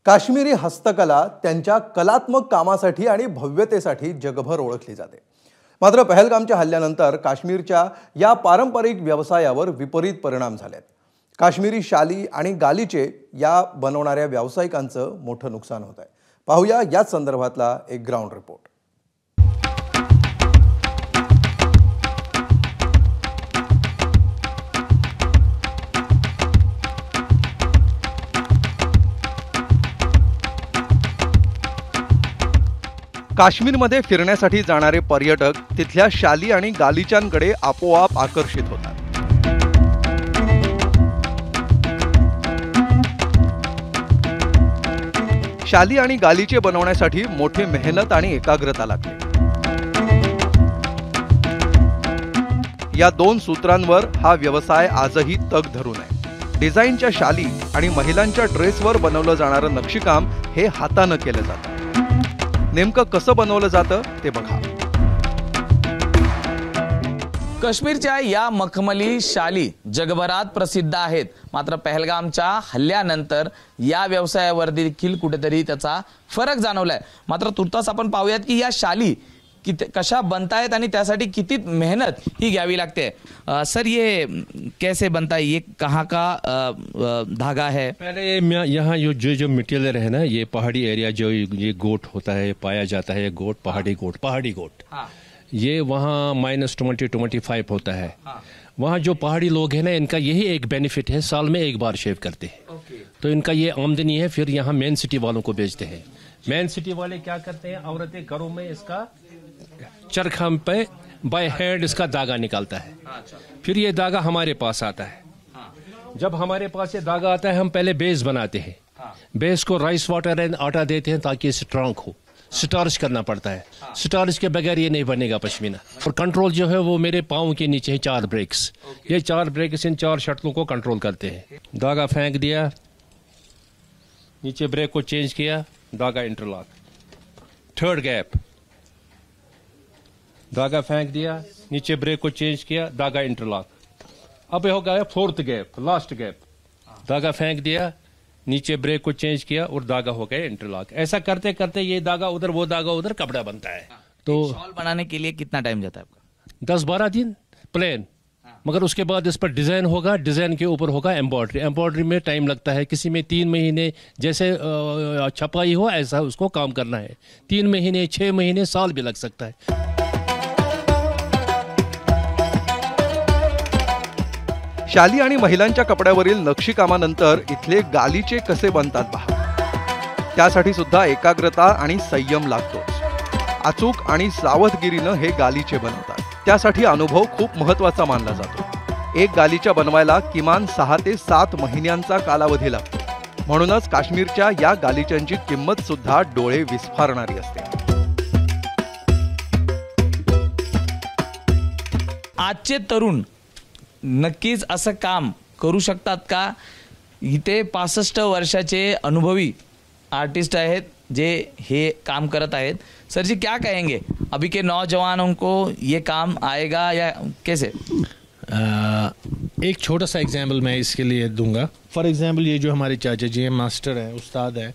काश्मीरी हस्तकला त्यांच्या कलात्मक कामासाठी आणि भव्यतेसाठी जगभर ओळखली जाते। मात्र पहलगामच्या हल्ल्यानंतर काश्मीरच्या या पारंपरिक व्यवसायावर विपरीत परिणाम झालेत। काश्मीरी शाली आणि गालिचे या बनवणाऱ्या व्यावसायिकांचं मोठं नुकसान होत आहे। पाहूया याच संदर्भातला एक ग्राउंड रिपोर्ट। काश्मीरमध्ये फिरण्यासाठी जाणारे पर्यटक तिथल्या शाली आणि गालिचांकडे आपोआप आकर्षित होतात। शाली आणि गालिचे बनवण्यासाठी मोठी मेहनत आणि एकाग्रता लागते। या दोन सूत्रांवर हा व्यवसाय आजही तग धरून आहे। डिझाईनच्या शाली आणि महिलांच्या ड्रेसवर बनवलं जाणारं नक्षीकाम हे हाताने केलं जातं। नेमकं कसं बनवलं जातं ते बघा। काश्मीरच्या या मखमली शाली जगभरात प्रसिद्ध आहेत। मात्र पहलगामच्या हल्ल्यानंतर या व्यवसायावर देखील कुठेतरी त्याचा फरक जाणवलाय। मात्र तुर्तास आपण पाहूयात की या शाली कशा बनतायत आणि त्यासाठी किती मेहनत ही घ्यावी लागते। सर ये कैसे बनता है, ये कहाँ का धागा है? पहले यहाँ जो मटेरियल है ना, ये पहाड़ी एरिया जो ये गोट होता है पाया जाता है, गोट पहाड़ी गोट हाँ। ये वहाँ -20-25 होता है। हाँ। वहाँ जो पहाड़ी लोग हैं ना, इनका यही एक बेनिफिट है, साल में एक बार शेव करते हैं। तो इनका ये आमदनी है। फिर यहाँ मेन सिटी वालों को बेचते हैं। मेन सिटी वाले क्या करते हैं, औरतें घरों में इसका चरखा पे बाय हैंड इसका धागा निकालता है। फिर ये धागा हमारे पास आता है। जब हमारे पास ये धागा आता है, हम पहले बेस बनाते हैं। बेस को राइस वाटर एंड आटा देते हैं ताकि स्ट्रांग हो। स्टार्च करना पड़ता है। स्टार्च के बगैर ये नहीं बनेगा पश्मीना। और कंट्रोल जो है वो मेरे पाँव के नीचे है 4 ब्रेक्स। ये 4 ब्रेक्स इन 4 शर्तों को कंट्रोल करते हैं। धागा फेंक दिया, नीचे ब्रेक को चेंज किया, धागा इंटरलॉक। 3rd गैप, धागा फेंक दिया, नीचे ब्रेक को चेंज किया, धागा इंटरलॉक। अब हो गया 4th गैप, लास्ट गैप। धागा फेंक दिया, नीचे ब्रेक को चेंज किया और धागा हो गया इंटरलॉक। ऐसा करते करते ये धागा उधर, वो धागा उधर, कपड़ा बनता है। तो शॉल बनाने के लिए कितना टाइम जाता है आपका? 10-12 दिन प्लेन। मगर उसके बाद इस पर डिजाइन होगा, डिजाइन के ऊपर होगा एम्ब्रॉयडरी। एम्ब्रॉयडरी में टाइम लगता है। किसी में 3 महीने, जैसे छपाई हो ऐसा उसको काम करना है। 3 महीने, 6 महीने, साल भी लग सकता है। शाली आणि महिलांच्या कपड्यावरील नक्षीकामानंतर इथले गालिचे कसे बनतात पहा। त्यासाठी सुद्धा एकाग्रता आणि संयम लागतोच। अचूक आणि सावधगिरीनं हे गालिचे बनवतात। त्यासाठी अनुभव खूप महत्त्वाचा मानला जातो। एक गालिचा बनवायला किमान 6 ते 7 महिन्यांचा कालावधी लागतो। म्हणूनच काश्मीरच्या या गालिच्यांची किंमत सुद्धा डोळे विस्फारणारी असते। आजचे तरुण नक्कीच असं काम करू शकतात का? इथे 65 वर्षाचे अनुभवी आर्टिस्ट आहेत जे हे काम करत आहेत। सर जी क्या कहेंगे, अभी के नौजवानों को ये काम आएगा या कैसे? एक छोटा सा एग्जाम्पल मैं इसके लिए दूंगा। फॉर एग्जाम्पल ये जो हमारे चाचा जी हैं, मास्टर हैं, उस्ताद हैं,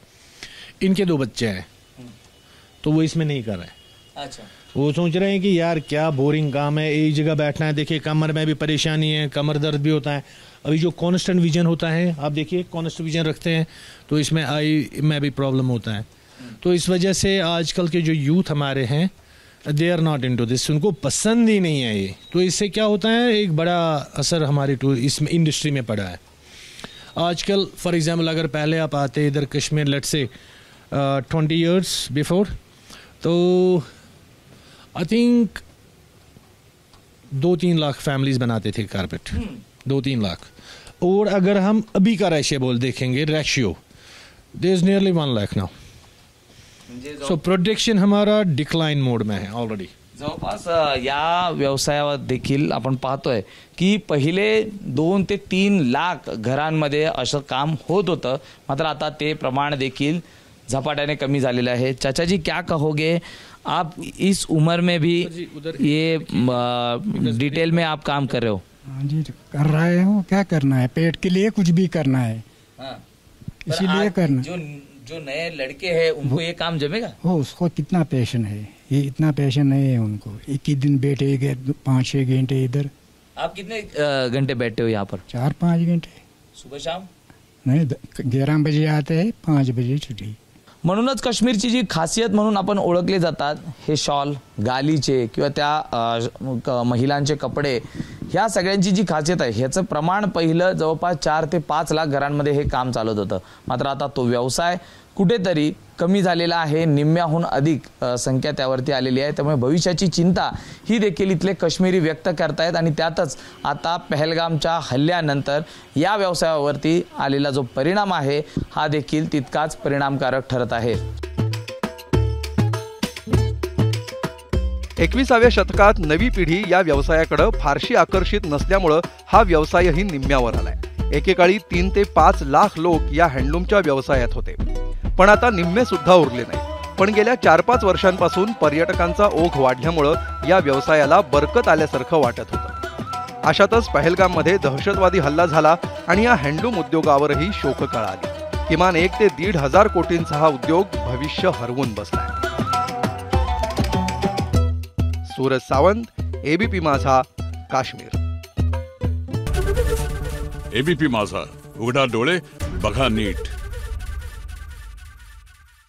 इनके 2 बच्चे हैं, तो वो इसमें नहीं कर रहे हैं। अच्छा। वो सोच रहे हैं कि यार क्या बोरिंग काम है, एक जगह बैठना है। देखिए कमर में भी परेशानी है, कमर दर्द भी होता है। अभी जो कॉन्स्टेंट विजन होता है, आप देखिए कॉन्स्टेंट विजन रखते हैं तो इसमें आई में भी प्रॉब्लम होता है। तो इस वजह से आजकल के जो यूथ हमारे हैं, दे आर नॉट इनटू दिस, उनको पसंद ही नहीं है ये। तो इससे क्या होता है, एक बड़ा असर हमारी इसमें इंडस्ट्री में पड़ा है आजकल। फॉर एग्जाम्पल अगर पहले आप आते इधर Kashmir, let's say 20 years before, तो आई थिंक 2-3 लाख फैमिलीज बनाते थे कारपेट। 2-3 लाख। और अगर हम अभी का रेशियो देखेंगे, ratio there is nearly 1 lakh now. So production हमारा डिक्लाइन मोड में है ऑलरेडी। जवळपास या व्यवसायावर देखील आपण पाहतोय की पहिले 2 ते 3 लाख घरांमध्ये असं काम होत होतं। मात्र आता ते प्रमाण देखील झपाट्याने कमी झालेलं आहे। चाचा जी क्या कहोगे, आप इस उम्र में भी ये डिटेल में आप काम कर रहे हो? हाँ जी, कर रहे हो। क्या करना है, पेट के लिए कुछ भी करना है। इसीलिए करना। जो जो नए लड़के हैं उनको ये काम जमेगा? वो उसको कितना पैशन है, ये इतना पैशन नहीं है उनको। एक ही दिन बैठे 5-6 घंटे इधर। आप कितने घंटे बैठते हो यहाँ पर? 4-5 घंटे। सुबह शाम? नहीं, 11 बजे आते हैं, 5 बजे छुट्टी। म्हणूनच काश्मीरची जी खासियत म्हणून आपण ओळखले जातात हे शॉल, गालीचे किंवा त्या महिलांचे कपडे, ह्या सगळ्यांची जी खासियत आहे ह्याचं प्रमाण पहिलं जवळपास 4 ते 5 लाख घरांमध्ये हे काम चालत होतं. मात्र आता तो व्यवसाय कुठेतरी कमी झालेला आहे, निम्म्याहून अधिक संख्या त्यावरती आलेली आहे. त्यामुळे भविष्याची चिंता ही देखील इथले काश्मीरी व्यक्त करतायत आणि त्यातच आता पहलगामच्या हल्ल्यानंतर या व्यवसायावरती आलेला जो परिणाम आहे हा देखील तितकाच परिणामकारक ठरत आहे. 21व्या शतकात नवी पिढी या व्यवसायाकडे फारशी आकर्षित नसल्यामुळे हा व्यवसायही निम्म्यावर आलाय. एकेकाळी 3 ते 5 लाख लोक या हँडलूमच्या व्यवसायात होते, पण आता निम्मे सुद्धा उरले नाही. पण गेल्या 4-5 वर्षांपासून पर्यटकांचा ओघ वाढल्यामुळे या व्यवसायाला बरकत आल्यासारखं वाटत होतं. अशातच पहलगाममध्ये दहशतवादी हल्ला झाला आणि या हँडलूम उद्योगावरही शोककळा आली. किमान 1 ते 1.5 कोटींचा हा उद्योग भविष्य हरवून बसलाय. सूरज सावंत, एबीपी माझा, काश्मीर. एबीपी माझा, उघडा डोळे बघा नीट.